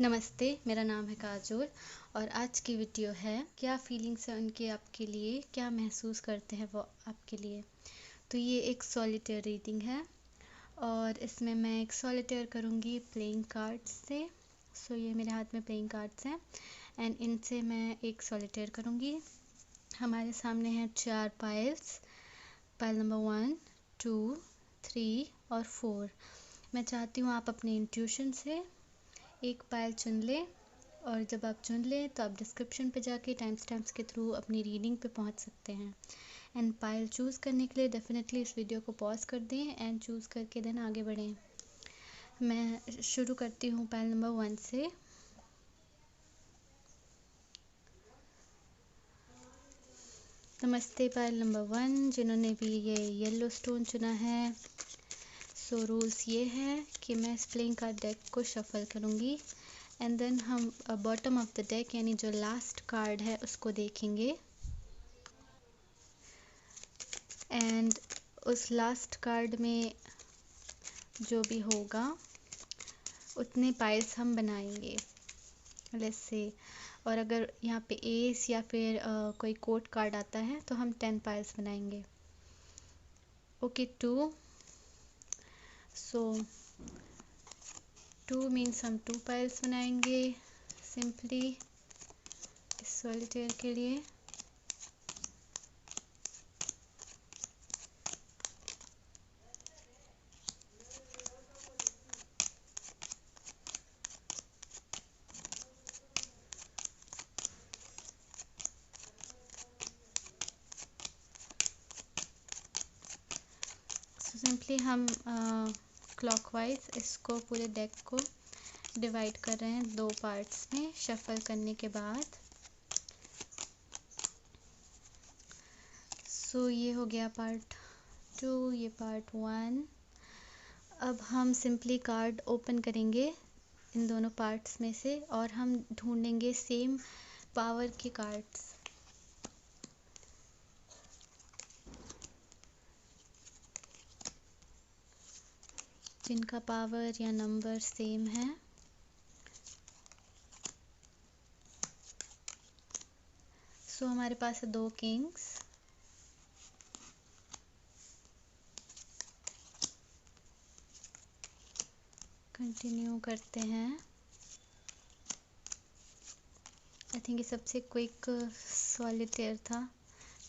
नमस्ते, मेरा नाम है काजोल और आज की वीडियो है क्या फीलिंग्स है उनके आपके लिए, क्या महसूस करते हैं वो आपके लिए। तो ये एक सॉलिटेयर रीडिंग है और इसमें मैं एक सॉलिटेयर करूँगी प्लेइंग कार्ड्स से। ये मेरे हाथ में प्लेइंग कार्ड्स हैं एंड इनसे मैं एक सॉलिटेयर करूँगी। हमारे सामने हैं 4 पाइल्स, पाइल नंबर 1, 2, 3 और 4। मैं चाहती हूँ आप अपने इंट्यूशन से एक पाइल चुन लें और जब आप चुन लें तो आप डिस्क्रिप्शन पे जाके टाइम स्टैम्प्स के थ्रू अपनी रीडिंग पे पहुंच सकते हैं। एंड पाइल चूज़ करने के लिए डेफिनेटली इस वीडियो को पॉज कर दें एंड चूज़ करके देन आगे बढ़ें। मैं शुरू करती हूँ पाइल नंबर 1 से। नमस्ते पाइल नंबर 1 जिन्होंने भी ये येलो स्टोन चुना है। रूल्स ये है कि मैं इस प्लेइंग कार्ड डेक को शफल करूँगी एंड देन हम बॉटम ऑफ द डेक यानी जो लास्ट कार्ड है उसको देखेंगे एंड उस लास्ट कार्ड में जो भी होगा उतने पाइल्स हम बनाएंगे लेट्स से। और अगर यहाँ पे एस या फिर कोई कोर्ट कार्ड आता है तो हम 10 पाइल्स बनाएंगे। ओके 2 2 मीन्स हम 2 पाइल्स बनाएंगे सिंपली इस सॉलिटेयर के लिए। सिंपली हम क्लॉकवाइज इसको पूरे डेक को डिवाइड कर रहे हैं 2 पार्ट्स में शफल करने के बाद। ये हो गया पार्ट 2, ये पार्ट 1। अब हम सिंपली कार्ड ओपन करेंगे इन दोनों पार्ट्स में से और हम ढूंढेंगे सेम पावर के कार्ड्स। जिनका पावर या नंबर सेम है। हमारे पास है 2 किंग्स, कंटिन्यू करते हैं। आई थिंक ये सबसे क्विक सॉलिटेयर था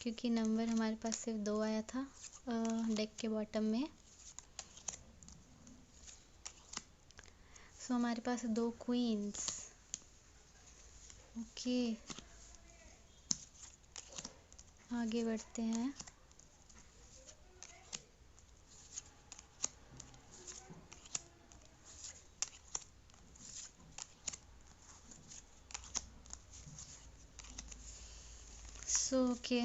क्योंकि नंबर हमारे पास सिर्फ 2 आया था डेक के बॉटम में। हमारे पास 2 क्वींस। ओके आगे बढ़ते हैं। ओके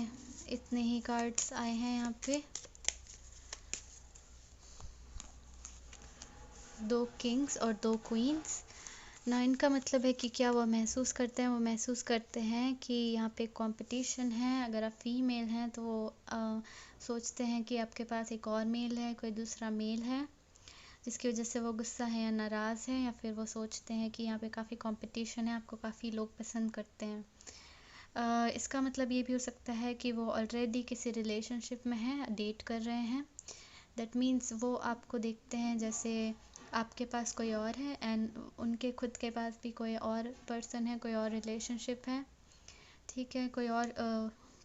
इतने ही कार्ड्स आए हैं यहाँ पे। 2 किंग्स और 2 क्वींस ना। इनका मतलब है कि क्या वो महसूस करते हैं, वो महसूस करते हैं कि यहाँ पे कंपटीशन है। अगर आप फीमेल हैं तो वो सोचते हैं कि आपके पास एक और मेल है, कोई दूसरा मेल है जिसकी वजह से वो गुस्सा है या नाराज़ है, या फिर वो सोचते हैं कि यहाँ पे काफ़ी कंपटीशन है, आपको काफ़ी लोग पसंद करते हैं। इसका मतलब ये भी हो सकता है कि वो ऑलरेडी किसी रिलेशनशिप में हैं, डेट कर रहे हैं। दैट मीन्स वो आपको देखते हैं जैसे आपके पास कोई और है एंड उनके खुद के पास भी कोई और पर्सन है, कोई और रिलेशनशिप है। ठीक है, कोई और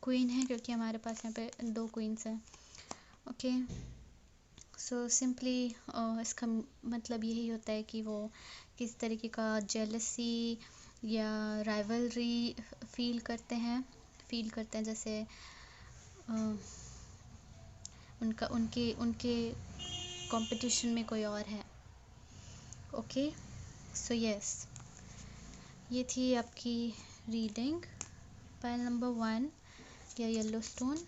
क्वीन है क्योंकि हमारे पास यहाँ पे 2 क्वींस हैं। ओके सिंपली इसका मतलब यही होता है कि वो किस तरीके का जेलसी या राइवलरी फील करते हैं जैसे उनके कंपटीशन में कोई और है। ओके यस ये थी आपकी रीडिंग पाइल नंबर 1 या येलो स्टोन।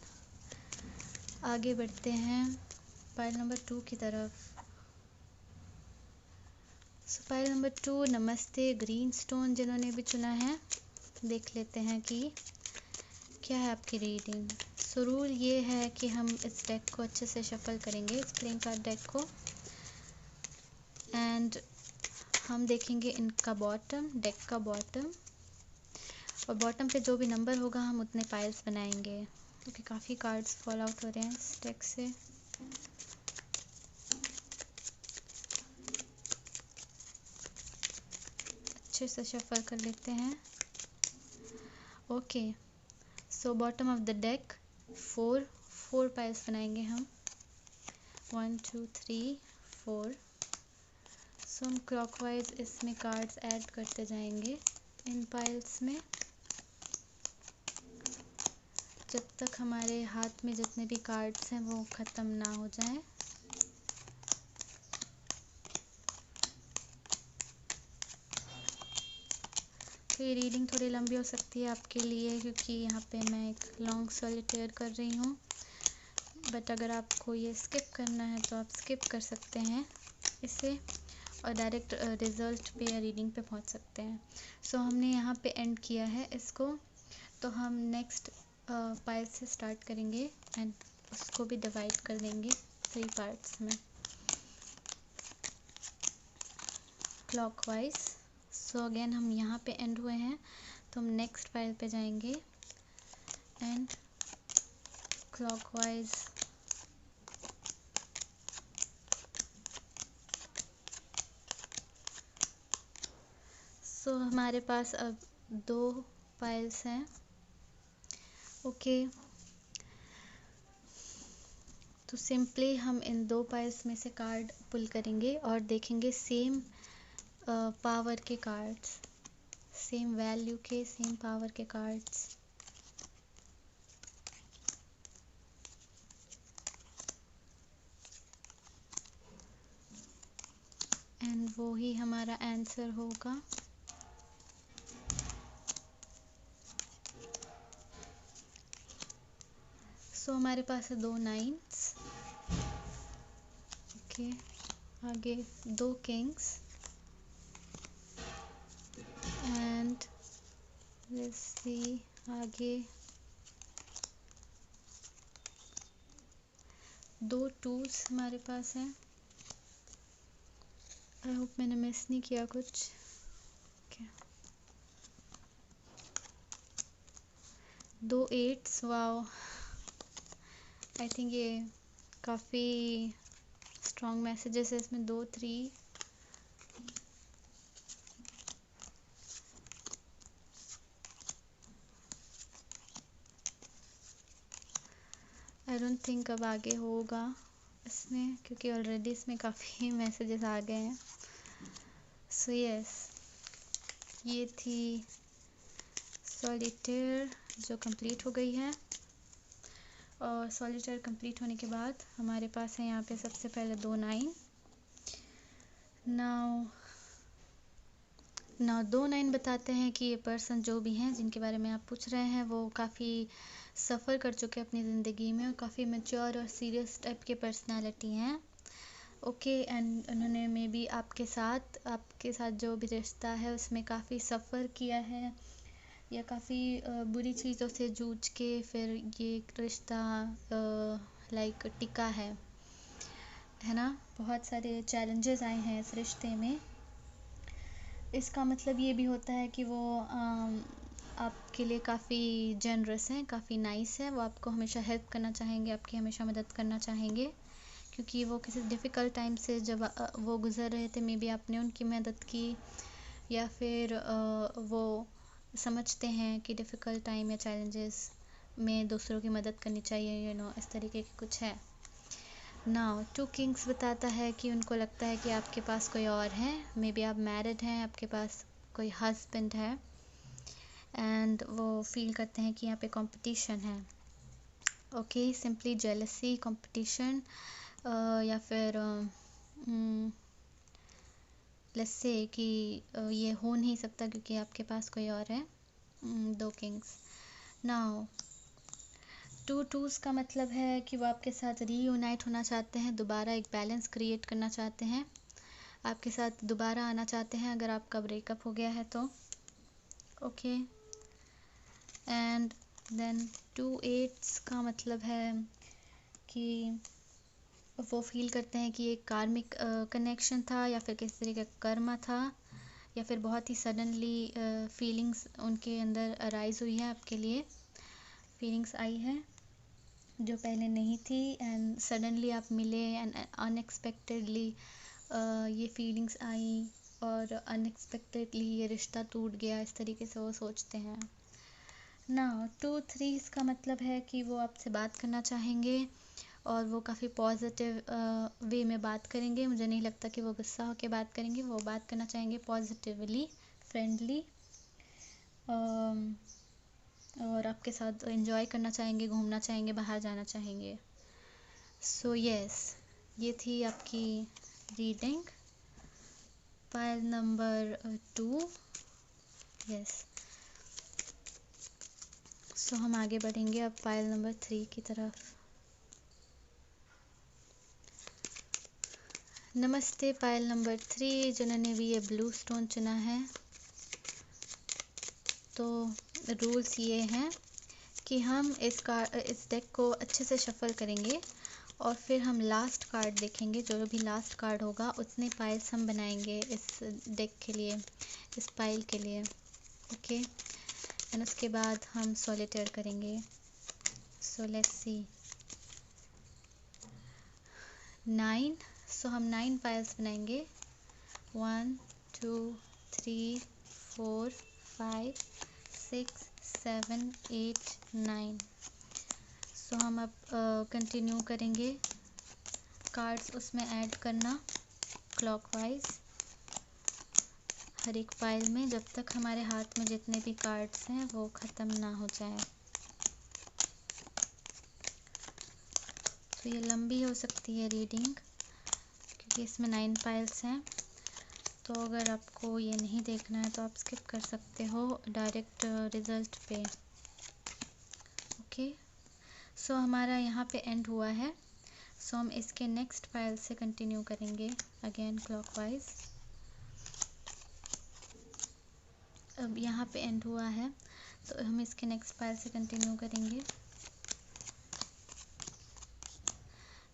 आगे बढ़ते हैं पाइल नंबर 2 की तरफ। पाइल नंबर 2 नमस्ते ग्रीन स्टोन जिन्होंने भी चुना है। देख लेते हैं कि क्या है आपकी रीडिंग। रूल ये है कि हम इस डेक को अच्छे से शफल करेंगे, इस प्लेइंग कार्ड डेक को, एंड हम देखेंगे इनका बॉटम, डेक का बॉटम, और बॉटम पे जो भी नंबर होगा हम उतने पाइल्स बनाएंगे। ओके, काफ़ी कार्ड्स फॉल आउट हो रहे हैं इस डेक से। अच्छे से शफल कर लेते हैं। Okay, so bottom of the deck four piles बनाएंगे हम, 1 2 3 4। सो हम क्लॉकवाइज इसमें कार्ड्स ऐड करते जाएंगे इन पाइल्स में, जब तक हमारे हाथ में जितने भी कार्ड्स हैं वो ख़त्म ना हो जाएं। तो ये रीडिंग थोड़ी लंबी हो सकती है आपके लिए, क्योंकि यहाँ पे मैं एक लॉन्ग सॉलिटेयर कर रही हूँ। बट अगर आपको ये स्किप करना है तो आप स्किप कर सकते हैं इसे और डायरेक्ट रिज़ल्ट पे या रीडिंग पे पहुँच सकते हैं। सो हमने यहाँ पे एंड किया है इसको, तो हम नेक्स्ट पाइल से स्टार्ट करेंगे एंड उसको भी डिवाइड कर देंगे 3 पार्ट्स में क्लॉकवाइज। सो अगेन हम यहाँ पे एंड हुए हैं, तो हम नेक्स्ट पाइल पे जाएंगे एंड क्लॉकवाइज सो हमारे पास अब 2 पाइल्स हैं। ओके, तो सिंपली हम इन 2 पाइल्स में से कार्ड पुल करेंगे और देखेंगे सेम पावर के कार्ड्स, सेम वैल्यू के, सेम पावर के कार्ड्स। एंड वो ही हमारा आंसर होगा। सो हमारे पास है 2 9s। ओके, आगे 2 किंग्स एंड लेट्स सी आगे 2 2s हमारे पास हैं। आई होप मैंने मिस नहीं किया कुछ। okay. 2 8s, wow, I think ये काफ़ी स्ट्रॉन्ग मैसेजेस है इसमें। 2 3 आई डोंट थिंक अब आगे होगा इसमें, क्योंकि ऑलरेडी इसमें काफ़ी मैसेजेस आ गए हैं। सो यस, ये थी सॉलिटेयर जो कंप्लीट हो गई है। और सॉलिटेयर कंप्लीट होने के बाद हमारे पास है यहाँ पे सबसे पहले 2 9। नाउ 2 9 बताते हैं कि ये पर्सन जो भी हैं जिनके बारे में आप पूछ रहे हैं वो काफ़ी सफ़र कर चुके हैं अपनी ज़िंदगी में और काफ़ी मैच्योर और सीरियस टाइप के पर्सनालिटी हैं। ओके, एंड उन्होंने मे बी आपके साथ जो भी रिश्ता है उसमें काफ़ी सफ़र किया है या काफ़ी बुरी चीज़ों से जूझ के फिर ये रिश्ता लाइक टिका है ना। बहुत सारे चैलेंजेस आए हैं इस रिश्ते में। इसका मतलब ये भी होता है कि वो आपके लिए काफ़ी जनरस हैं, काफ़ी नाइस है। वो आपको हमेशा हेल्प करना चाहेंगे, आपकी हमेशा मदद करना चाहेंगे, क्योंकि वो किसी डिफ़िकल्ट टाइम से जब वो गुज़र रहे थे, मे बी आपने उनकी मदद की, या फिर वो समझते हैं कि डिफ़िकल्ट टाइम या चैलेंजेस में दूसरों की मदद करनी चाहिए, इस तरीके की कुछ है। नाउ 2 किंग्स बताता है कि उनको लगता है कि आपके पास कोई और है, मे बी आप मैरिड हैं, आपके पास कोई हस्बैंड है एंड वो फील करते हैं कि यहाँ पे कंपटीशन है। ओके, सिंपली जेलसी, कंपटीशन, या फिर लेट्स से कि ये हो नहीं सकता क्योंकि आपके पास कोई और है। 2 किंग्स। नाउ 2 2s का मतलब है कि वो आपके साथ रीयूनाइट होना चाहते हैं, दोबारा एक बैलेंस क्रिएट करना चाहते हैं, आपके साथ दोबारा आना चाहते हैं अगर आपका ब्रेकअप हो गया है तो। ओके, एंड देन 2 8s का मतलब है कि वो फील करते हैं कि ये कार्मिक कनेक्शन था या फिर किसी तरीके का कर्मा था, या फिर बहुत ही सडनली फीलिंग्स उनके अंदर अराइज हुई है, आपके लिए फीलिंग्स आई है जो पहले नहीं थी, एंड सडनली आप मिले एंड अनएक्सपेक्टेडली ये फीलिंग्स आई और अनएक्सपेक्टेडली ये रिश्ता टूट गया, इस तरीके से वो सोचते हैं ना। 2-3 इसका मतलब है कि वो आपसे बात करना चाहेंगे और वो काफ़ी पॉजिटिव वे में बात करेंगे। मुझे नहीं लगता कि वो गुस्सा होकर बात करेंगे, वो बात करना चाहेंगे पॉजिटिवली, फ्रेंडली, और आपके साथ एंजॉय करना चाहेंगे, घूमना चाहेंगे, बाहर जाना चाहेंगे। सो यस, ये थी आपकी रीडिंग पाइल नंबर 2। यस, सो हम आगे बढ़ेंगे अब पाइल नंबर 3 की तरफ। नमस्ते पाइल नंबर 3, जिन्होंने भी ये ब्लू स्टोन चुना है। तो रूल्स ये हैं कि हम इस डेक को अच्छे से शफल करेंगे और फिर हम लास्ट कार्ड देखेंगे। जो भी लास्ट कार्ड होगा उतने पाइल्स हम बनाएंगे इस डेक के लिए, इस पाइल के लिए, ओके। एंड उसके बाद हम सॉलिटेयर करेंगे। So let's see 9। सो हम 9 पाइल्स बनाएंगे। 1 2 3 4 5 6 7 8 9। सो हम अब कंटिन्यू करेंगे कार्ड्स उसमें ऐड करना क्लॉकवाइज हर एक पाइल में, जब तक हमारे हाथ में जितने भी कार्ड्स हैं वो ख़त्म ना हो जाए। तो ये लंबी हो सकती है रीडिंग क्योंकि इसमें 9 पाइल्स हैं। तो अगर आपको ये नहीं देखना है तो आप स्किप कर सकते हो डायरेक्ट रिज़ल्ट पे, ओके। सो हमारा यहाँ पे एंड हुआ है। सो हम इसके नेक्स्ट पाइल से कंटिन्यू करेंगे अगेन क्लॉकवाइज। अब यहाँ पे एंड हुआ है तो हम इसके नेक्स्ट पाइल से कंटिन्यू करेंगे।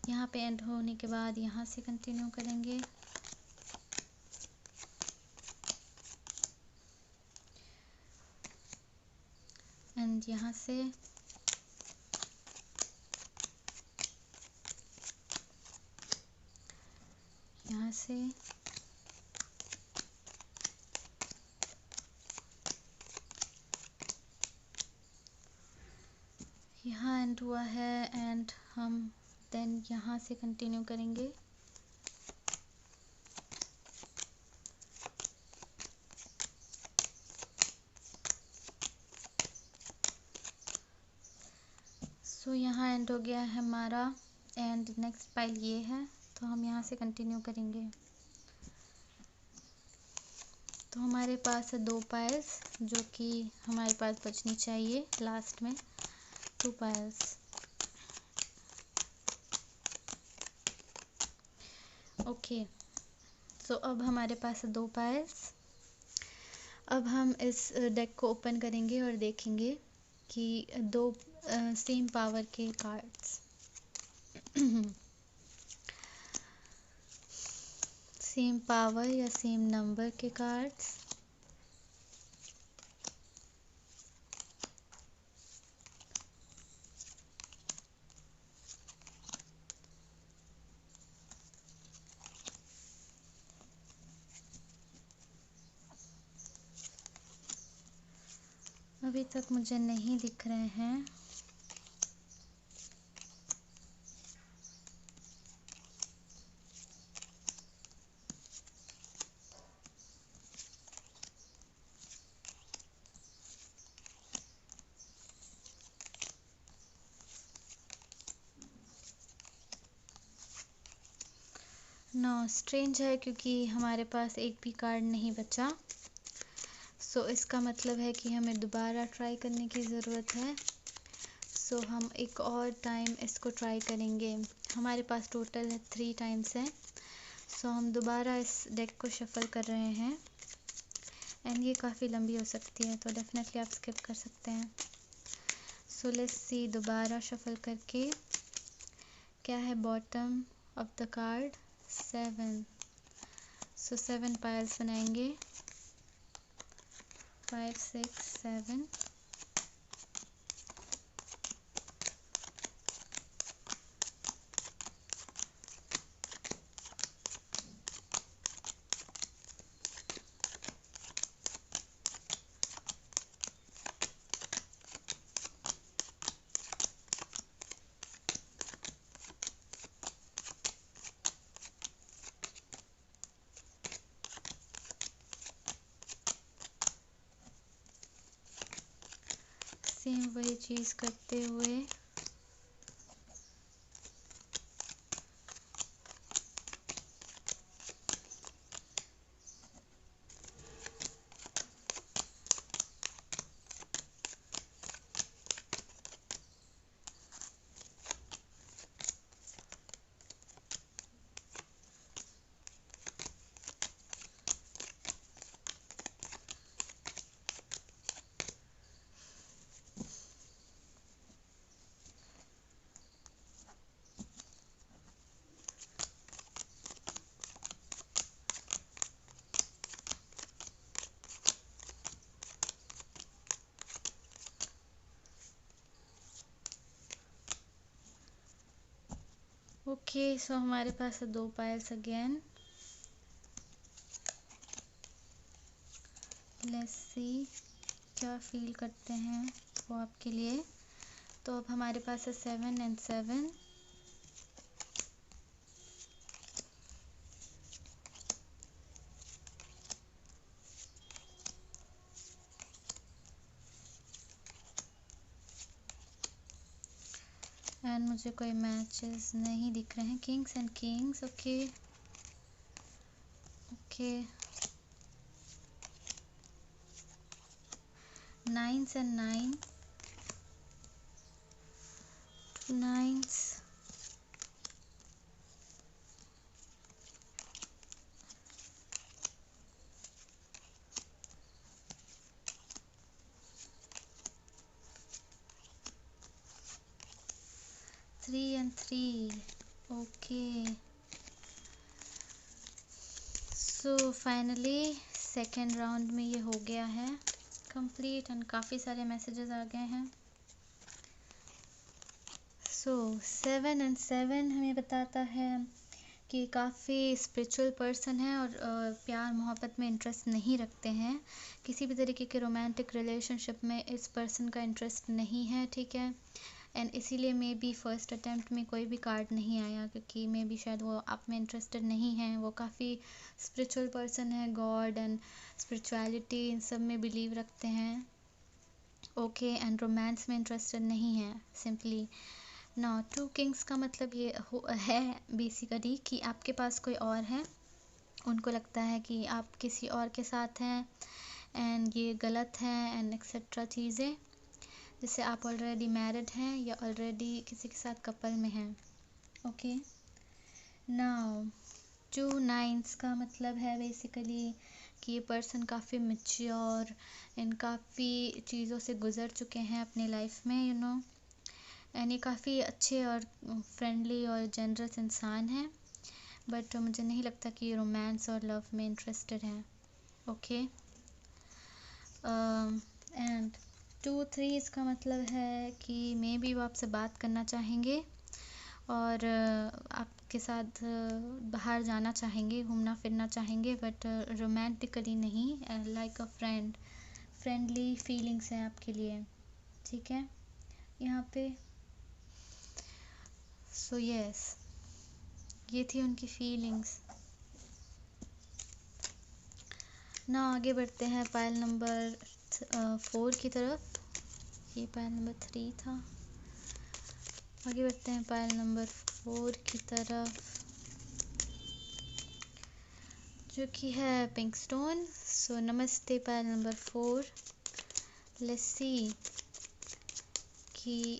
यहाँ पे एंड होने के बाद यहाँ से कंटिन्यू करेंगे। एंड यहाँ से यहाँ से यहाँ एंड हुआ है एंड हम देन यहाँ से कंटिन्यू करेंगे। सो यहाँ एंड हो गया है हमारा एंड नेक्स्ट पाइल ये है, तो हम यहाँ से कंटिन्यू करेंगे। तो हमारे पास है 2 पाइल्स जो कि हमारे पास बचनी चाहिए लास्ट में, 2 पाइल्स, ओके। सो अब हमारे पास है 2 पाइल्स। अब हम इस डेक को ओपन करेंगे और देखेंगे कि 2 सेम पावर के कार्ड्स सेम पावर या सेम नंबर के कार्ड्स अभी तक मुझे नहीं दिख रहे हैं। नो, स्ट्रेंज है क्योंकि हमारे पास एक भी कार्ड नहीं बचा। सो इसका मतलब है कि हमें दोबारा ट्राई करने की ज़रूरत है। सो हम एक और टाइम इसको ट्राई करेंगे। हमारे पास टोटल है 3 टाइम्स है। सो हम दोबारा इस डेक को शफल कर रहे हैं एंड ये काफ़ी लंबी हो सकती है तो डेफिनेटली आप स्किप कर सकते हैं। सो लेट्स सी दोबारा शफल करके क्या है bottom of the card 7। So 7 piles बनाएंगे, 5 6 7। सेम वही चीज़ करते हुए ओके। सो हमारे पास है 2 पायल्स अगेन। लेट्स सी क्या फील करते हैं वो आपके लिए। तो अब हमारे पास है 7 एंड 7। एंड मुझे कोई मैचेस नहीं दिख रहे हैं। Kings and Kings, okay okay. 9s and 9, 2 9s, 3 and 3, okay. So finally second round में ये हो गया है कंप्लीट एंड काफ़ी सारे मैसेजेस आ गए हैं। सो 7 एंड 7 हमें बताता है कि काफ़ी स्पिरिचुअल पर्सन है और प्यार मोहब्बत में इंटरेस्ट नहीं रखते हैं। किसी भी तरीके के रोमांटिक रिलेशनशिप में इस पर्सन का इंटरेस्ट नहीं है, ठीक है। एंड इसीलिए मे बी फर्स्ट अटेम्प्ट में कोई भी कार्ड नहीं आया, क्योंकि मे बी शायद वो आप में इंटरेस्टेड नहीं है। वो काफ़ी स्पिरिचुअल पर्सन है, गॉड एंड स्पिरिचुअलिटी इन सब में बिलीव रखते हैं, ओके। एंड रोमांस में इंटरेस्टेड नहीं है सिंपली। नाउ 2 किंग्स का मतलब ये है बेसिकली कि आपके पास कोई और है, उनको लगता है कि आप किसी और के साथ हैं एंड ये गलत है एंड एक्सेट्रा चीज़ें। जैसे आप ऑलरेडी मैरिड हैं या ऑलरेडी किसी के साथ कपल में हैं, ओके। नाउ 2 9s का मतलब है बेसिकली कि ये पर्सन काफ़ी मैच्योर एंड काफ़ी चीज़ों से गुज़र चुके हैं अपनी लाइफ में, यू नो। एंड ये काफ़ी अच्छे और फ्रेंडली और जनरस इंसान हैं, बट मुझे नहीं लगता कि ये रोमांस और लव में इंटरेस्टेड हैं, ओके। एंड 2 3 इसका मतलब है कि मे बी वो आपसे बात करना चाहेंगे और आपके साथ बाहर जाना चाहेंगे, घूमना फिरना चाहेंगे, बट रोमांटिकली नहीं, लाइक अ फ्रेंड, फ्रेंडली फीलिंग्स हैं आपके लिए, ठीक है यहाँ पे। सो यस, ये थी उनकी फीलिंग्स। ना आगे बढ़ते हैं पायल नंबर 4 की तरफ। ये पायल नंबर 3 था। आगे बढ़ते हैं पायल नंबर 4 की तरफ, जो कि है पिंक स्टोन। सो नमस्ते पायल नंबर 4। लेट्स सी कि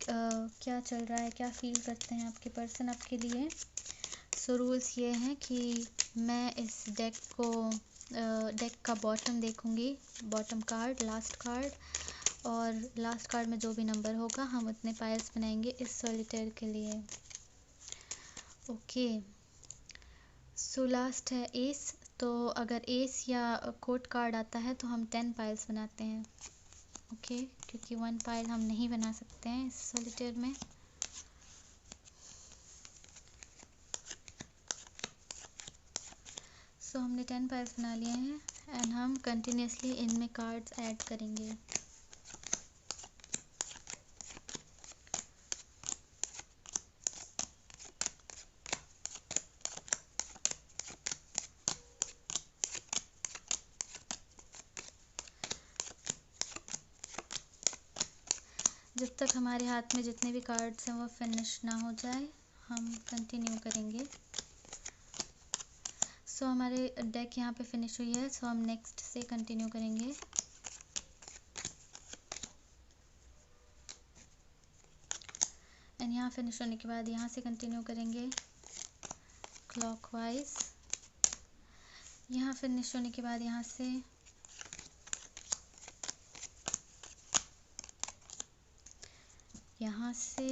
क्या चल रहा है, क्या फील करते हैं आपके पर्सन आपके लिए। सो रूल्स ये हैं कि मैं इस डेक का बॉटम देखूंगी, बॉटम कार्ड, लास्ट कार्ड, और लास्ट कार्ड में जो भी नंबर होगा हम उतने पायल्स बनाएंगे इस सॉलिटेयर के लिए, ओके, सो लास्ट है एस। तो अगर एस या कोर्ट कार्ड आता है तो हम 10 पाइल्स बनाते हैं। ओके, क्योंकि 1 पाइल हम नहीं बना सकते हैं इस सॉलिटेयर में। सो हमने 10 पाइल्स बना लिए हैं एंड हम कंटिन्यूसली इनमें कार्ड्स ऐड करेंगे। जब तक हमारे हाथ में जितने भी कार्ड्स हैं वो फिनिश ना हो जाए हम कंटिन्यू करेंगे। सो हमारे डेक यहाँ पे फिनिश हुई है, सो हम नेक्स्ट से कंटिन्यू करेंगे। एंड यहाँ फिनिश होने के बाद यहाँ से कंटिन्यू करेंगे क्लॉकवाइज। यहाँ फिनिश होने के बाद यहाँ से यहाँ से,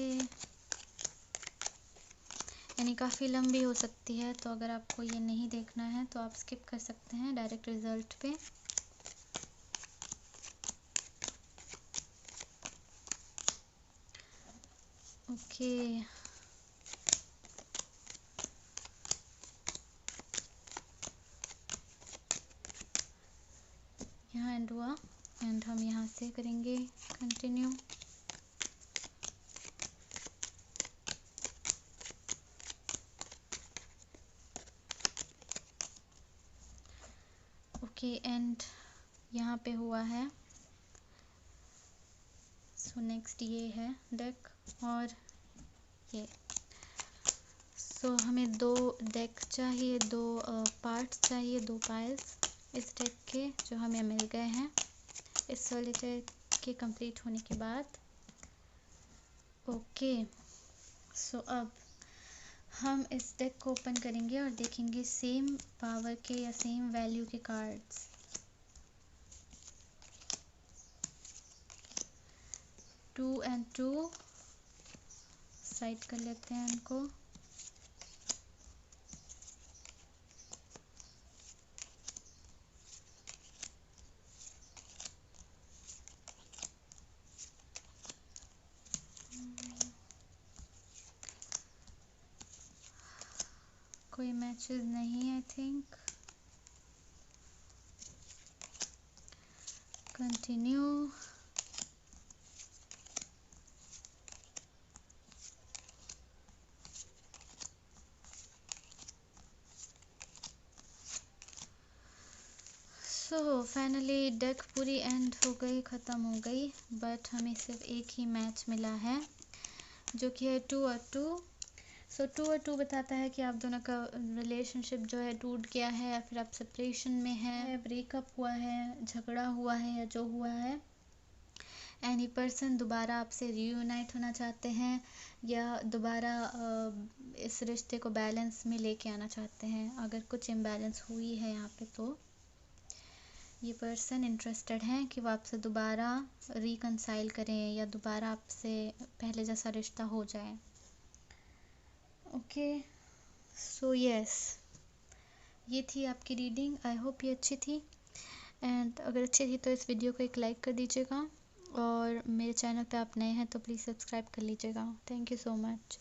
यानी काफ़ी लंबी हो सकती है, तो अगर आपको ये नहीं देखना है तो आप स्किप कर सकते हैं डायरेक्ट रिजल्ट पे। ओके, यहाँ एंड हुआ एंड हम यहाँ से करेंगे कंटिन्यू। ओके, एंड यहाँ पे हुआ है। सो नेक्स्ट ये है डेक और ये। सो हमें 2 डेक चाहिए, 2 पार्ट्स चाहिए, 2 पाइल्स इस डेक के जो हमें मिल गए हैं इस सॉलिटेयर के कंप्लीट होने के बाद। ओके, सो अब हम इस डेक को ओपन करेंगे और देखेंगे सेम पावर के या सेम वैल्यू के cards. Two and two side कर लेते हैं इनको। कोई मैचेस नहीं, I think. Continue. So finally deck पूरी एंड हो गई, ख़त्म हो गई, बट हमें सिर्फ एक ही मैच मिला है जो कि है 2 और 2। सो 2 और 2 बताता है कि आप दोनों का रिलेशनशिप जो है टूट गया है, या फिर आप सेपरेशन में है, ब्रेकअप हुआ है, झगड़ा हुआ है, या जो हुआ है। एनी पर्सन दोबारा आपसे रीयूनाइट होना चाहते हैं या दोबारा इस रिश्ते को बैलेंस में लेके आना चाहते हैं। अगर कुछ इम्बैलेंस हुई है यहाँ पे तो ये पर्सन इंटरेस्टेड हैं कि वो आपसे दोबारा रिकंसाइल करें या दोबारा आपसे पहले जैसा रिश्ता हो जाए। ओके, सो यस, ये थी आपकी रीडिंग। आई होप ये अच्छी थी, एंड अगर अच्छी थी तो इस वीडियो को एक लाइक कर दीजिएगा, और मेरे चैनल पे आप नए हैं तो प्लीज़ सब्सक्राइब कर लीजिएगा। Thank you so much.